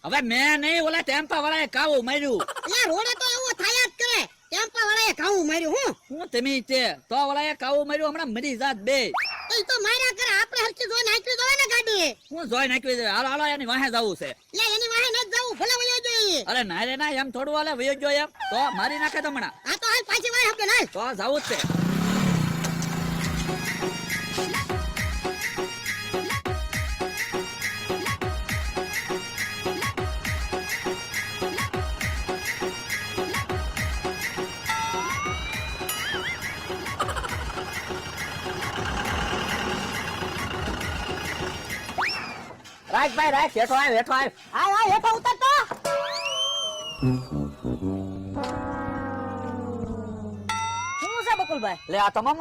હવે મેં નહીં, ઓલા ટેમ્પા વાળાએ કાવું માર્યું. એટલે રોડે તો એવું થાય જ કરે. ટેમ્પા વાળાએ ઘાવું માર્યું હું. હું તમે તે તો ઓલાએ કાવું માર્યું, હમણાં મરી જાત બે. એ તો માર્યા કરે, આપણે હરખી જોઈને નાખવી જોઈએ ને ગાડી. હું જોઈ નાખવી છે. હાલો હાલો એની વાહે જવું છે. એટલે એની વાહે ન જવું, ભલે વયો જોઈએ. અરે ના રે ના, એમ થોડું હાલે, વયો ગયો એમ તો મારી નાખે તો હમણાં. આ તો હાલ પાછી વાહે આપણે નાલ. તો જવું જ છે. રાજભાઈ રાજ, હેઠો આવ, હેઠો આવ. હાલ હાલ હેઠો ઉતર તો. શું છે બકુલભાઈ? લે આ તમામ